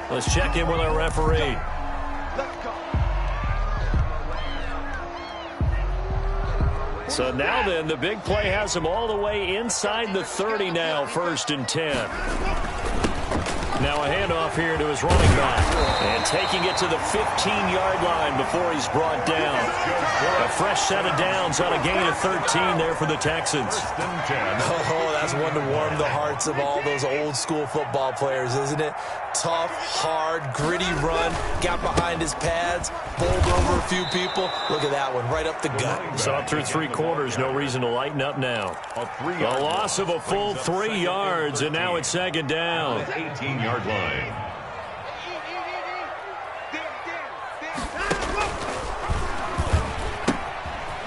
Let's check in with our referee. So now then, the big play has him all the way inside the 30 now, 1st and 10. Now a handoff here to his running back. And taking it to the 15-yard line before he's brought down. A fresh set of downs on a gain of 13 there for the Texans. Oh, that's one to warm the hearts of all those old-school football players, isn't it? Tough, hard, gritty run. Got behind his pads, bowled over a few people. Look at that one, right up the gut. Saw through 3 quarters, no reason to lighten up now. A loss of a full 3 yards, and now it's 2nd down. 18-yard line.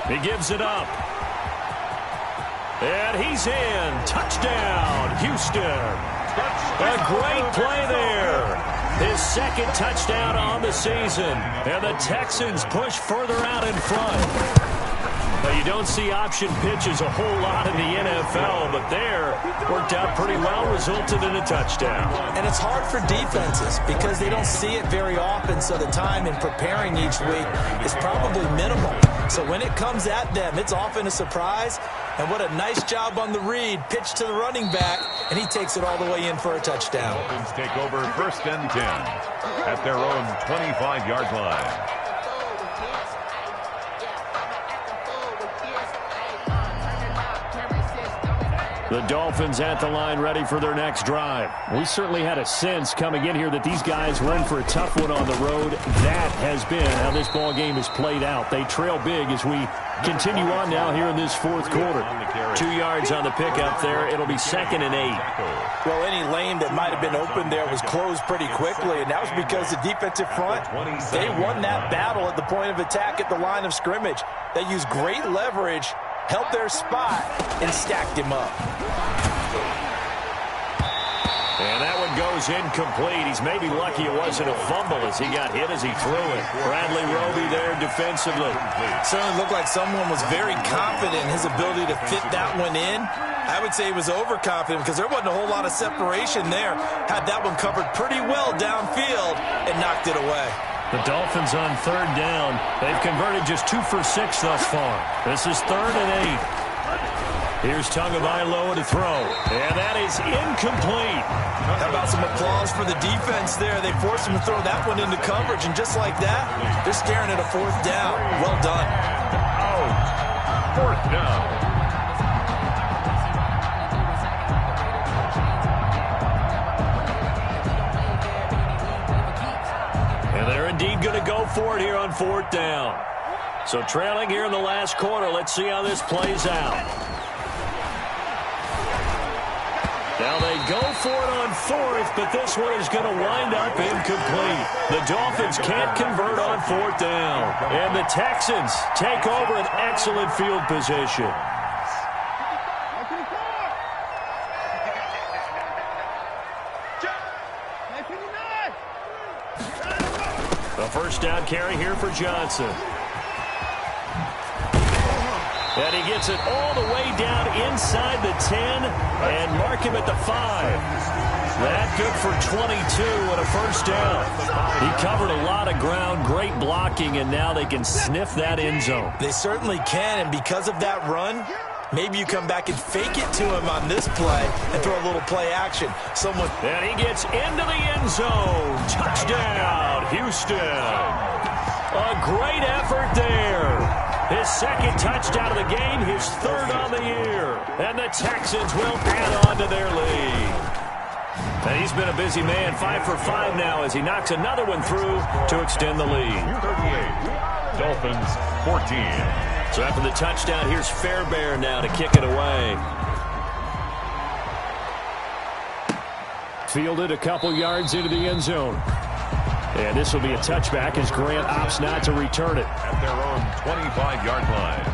He gives it up. And he's in. Touchdown, Houston. A great play there. His 2nd touchdown on the season. And the Texans push further out in front. Now, you don't see option pitches a whole lot in the NFL, but there worked out pretty well, resulted in a touchdown. And it's hard for defenses because they don't see it very often, so the time in preparing each week is probably minimal. So when it comes at them, it's often a surprise. And what a nice job on the read. Pitch to the running back, and he takes it all the way in for a touchdown. Dolphins take over 1st and 10 at their own 25-yard line. The Dolphins at the line ready for their next drive. We certainly had a sense coming in here that these guys were in for a tough one on the road. That has been how this ball game is played out. They trail big as we continue on now here in this fourth quarter. 2 yards on the pickup there. It'll be 2nd and 8. Well, any lane that might have been open there was closed pretty quickly, and that was because the defensive front, they won that battle at the point of attack at the line of scrimmage. They used great leverage, held their spot, and stacked him up. And that one goes incomplete. He's maybe lucky it wasn't a fumble as he got hit as he threw it. Bradley Roby there defensively. Certainly looked like someone was very confident in his ability to fit that one in. I would say he was overconfident because there wasn't a whole lot of separation there. Had that one covered pretty well downfield and knocked it away. The Dolphins on third down. They've converted just 2 for 6 thus far. This is 3rd and 8. Here's Tagovailoa to throw, and that is incomplete. How about some applause for the defense there? They forced him to throw that one into coverage, and just like that, they're staring at a 4th down. Well done. Out. 4th down. And they're indeed going to go for it here on 4th down. So trailing here in the last quarter, let's see how this plays out. Now they go for it on 4th, but this one is going to wind up incomplete. The Dolphins can't convert on 4th down. And the Texans take over an excellent field position. The first down carry here for Johnson. And he gets it all the way down inside the 10 and mark him at the 5. That good for 22 and a first down. He covered a lot of ground, great blocking, and now they can sniff that end zone. They certainly can, and because of that run, maybe you come back and fake it to him on this play and throw a little play action. And he gets into the end zone. Touchdown, Houston. A great effort there. His 2nd touchdown of the game, his 3rd on the year. And the Texans will add on to their lead. And he's been a busy man, 5 for 5 now as he knocks another one through to extend the lead. 38, Dolphins 14. So after the touchdown, here's Fairbairn now to kick it away. Fielded a couple yards into the end zone. And this will be a touchback as Grant opts not to return it. At their own 25-yard line.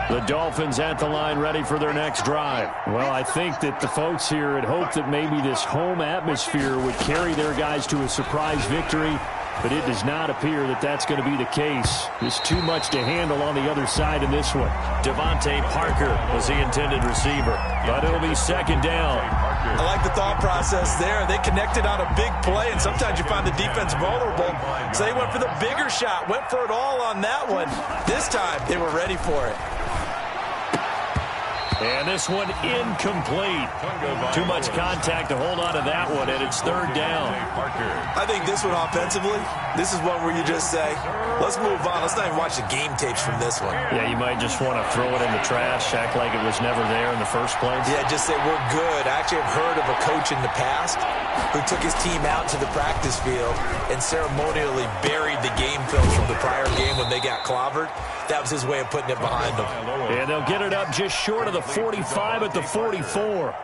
The Dolphins at the line ready for their next drive. Well, I think that the folks here had hoped that maybe this home atmosphere would carry their guys to a surprise victory. But it does not appear that that's going to be the case. There's too much to handle on the other side in this one. Devontae Parker was the intended receiver, but it'll be 2nd down. I like the thought process there. They connected on a big play, and sometimes you find the defense vulnerable. So they went for the bigger shot, went for it all on that one. This time, they were ready for it. And this one incomplete. Too much contact to hold on to that one, and it's 3rd down. I think this one offensively, this is one where you just say, let's move on. Let's not even watch the game tapes from this one. Yeah, you might just want to throw it in the trash, act like it was never there in the first place. Yeah, just say we're good. I actually have heard of a coach in the past who took his team out to the practice field and ceremonially buried the game film from the prior game when they got clobbered. That was his way of putting it behind them. And they'll get it up just short of the 45 at the 44.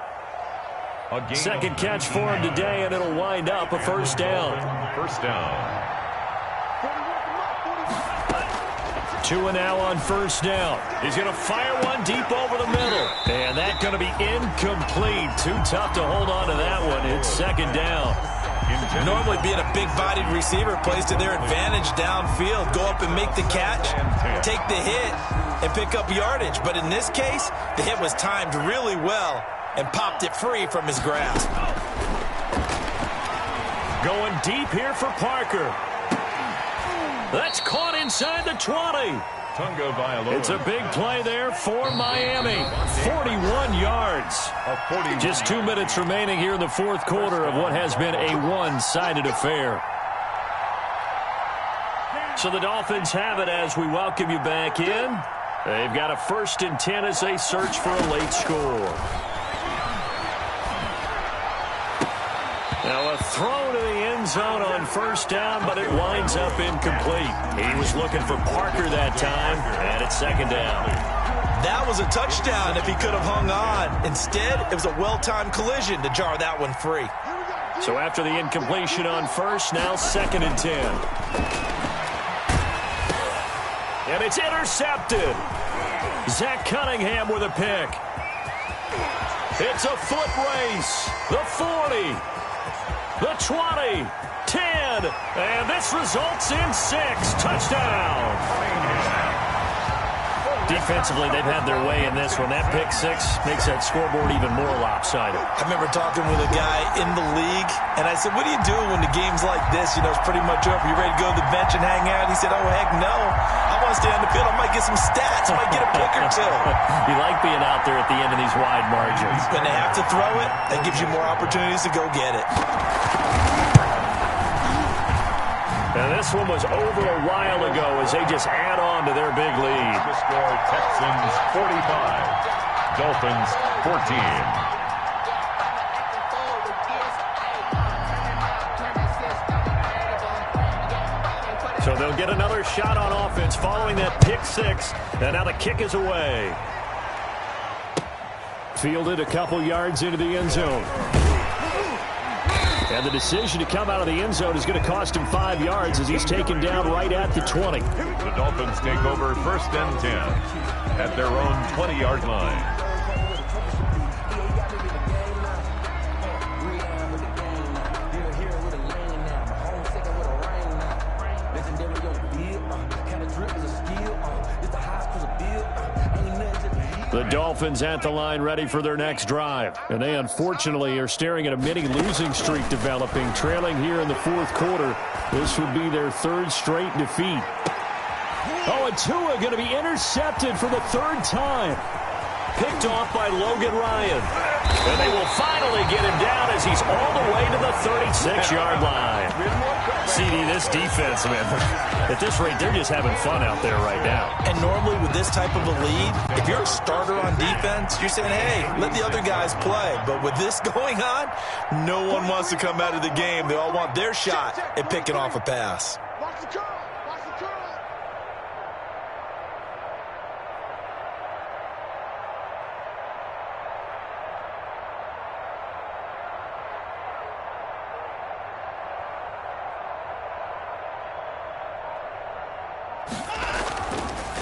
2nd catch for him today, and it'll wind up a 1st down. 1st down. 2 and now on 1st down. He's going to fire one deep over the middle. And that's going to be incomplete. Too tough to hold on to that one. It's 2nd down. Normally being a big-bodied receiver plays to their advantage downfield. Go up and make the catch, take the hit, and pick up yardage. But in this case, the hit was timed really well and popped it free from his grasp. Going deep here for Parker. That's caught inside the 20. It's a big play there for Miami. 41 yards. Just 2 minutes remaining here in the 4th quarter of what has been a one-sided affair. So the Dolphins have it as we welcome you back in. They've got a 1st and 10 as they search for a late score. Now a throw to the end zone on 1st down, but it winds up incomplete. He was looking for Parker that time, and it's 2nd down. That was a touchdown if he could have hung on. Instead, it was a well-timed collision to jar that one free. So after the incompletion on first, now 2nd and 10. And it's intercepted. Zach Cunningham with a pick. It's a foot race. The 40. The 20. 10. And this results in 6. Touchdown. Defensively, they've had their way in this one. That pick 6 makes that scoreboard even more lopsided. I remember talking with a guy in the league, and I said, what do you do when the game's like this? You know, it's pretty much over. You ready to go to the bench and hang out? He said, oh, heck no. I want to stay on the field. I might get some stats. I might get a pick or two. You like being out there at the end of these wide margins. When they have to throw it, that gives you more opportunities to go get it. And this one was over a while ago as they just add on to their big lead. The score, Texans 45, Dolphins 14. So they'll get another shot on offense following that pick 6. And now the kick is away. Fielded a couple yards into the end zone. And the decision to come out of the end zone is going to cost him 5 yards as he's taken down right at the 20. The Dolphins take over 1st and 10 at their own 20-yard line. The Dolphins at the line ready for their next drive. And they unfortunately are staring at a mini losing streak developing, trailing here in the 4th quarter. This would be their 3rd straight defeat. Oh, and Tua going to be intercepted for the 3rd time. Picked off by Logan Ryan. And they will finally get him down as he's all the way to the 36-yard line. CD, this defense, man, at this rate, they're just having fun out there right now. And normally with this type of a lead, if you're a starter on defense, you're saying, hey, let the other guys play. But with this going on, no one wants to come out of the game. They all want their shot at picking off a pass. Watch the curl. Watch the curl.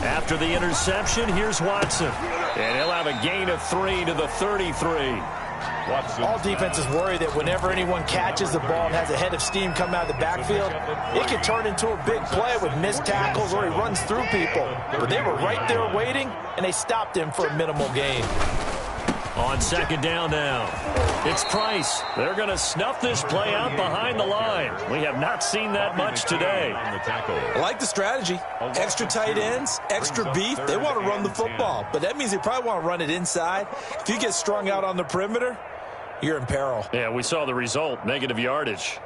After the interception, here's Watson. And he'll have a gain of 3 to the 33. Watson. All defenses worry that whenever anyone catches the ball and has a head of steam come out of the backfield, it can turn into a big play with missed tackles or he runs through people. But they were right there waiting, and they stopped him for a minimal gain. On 2nd down now, it's Price. They're going to snuff this play out behind the line. We have not seen that much today. I like the strategy. Extra tight ends, extra beef. They want to run the football, but that means they probably want to run it inside. If you get strung out on the perimeter, you're in peril. Yeah, we saw the result, negative yardage.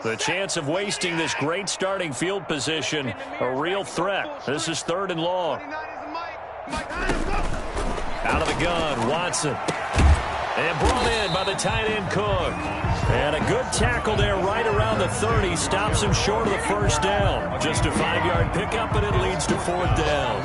The chance of wasting this great starting field position, a real threat. This is 3rd and long. Out of the gun, Watson. And brought in by the tight end, Cook. And a good tackle there right around the 30. Stops him short of the 1st down. Just a 5-yard pickup, and it leads to 4th down.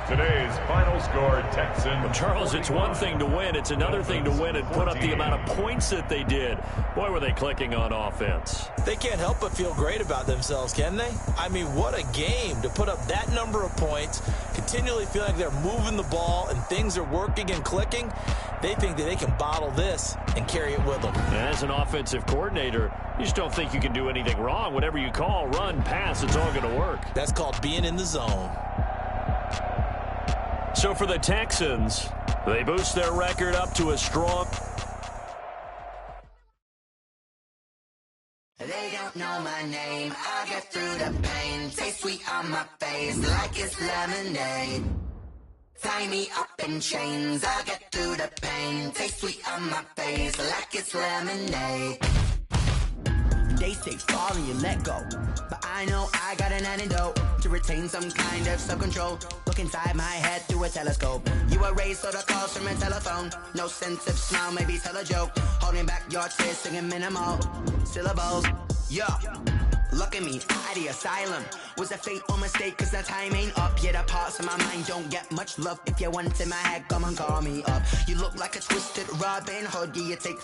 Today's final score, Texans. Well, Charles, it's one thing to win. It's another thing to win and put up the amount of points that they did. Boy, were they clicking on offense. They can't help but feel great about themselves, can they? I mean, what a game to put up that number of points, continually feeling like they're moving the ball and things are working and clicking. They think that they can bottle this and carry it with them. As an offensive coordinator, you just don't think you can do anything wrong. Whatever you call, run, pass, it's all going to work. That's called being in the zone. So for the Texans, they boost their record up to a strong... They don't know my name. I get through the pain. Taste sweet on my face like it's lemonade. Tie me up in chains, I'll get through the pain. Taste sweet on my face like it's lemonade. They say fall and you let go, but I know I got an antidote to retain some kind of self-control. Look inside my head through a telescope. You erase all the calls from a telephone. No sense of smile, maybe tell a joke. Holding back your tears, singing minimal syllables. Yo, look at me, at the asylum. Was a fate or mistake, cause the time ain't up. Yet the parts of my mind don't get much love. If you want in my head, come and call me up. You look like a twisted Robin Hood, you take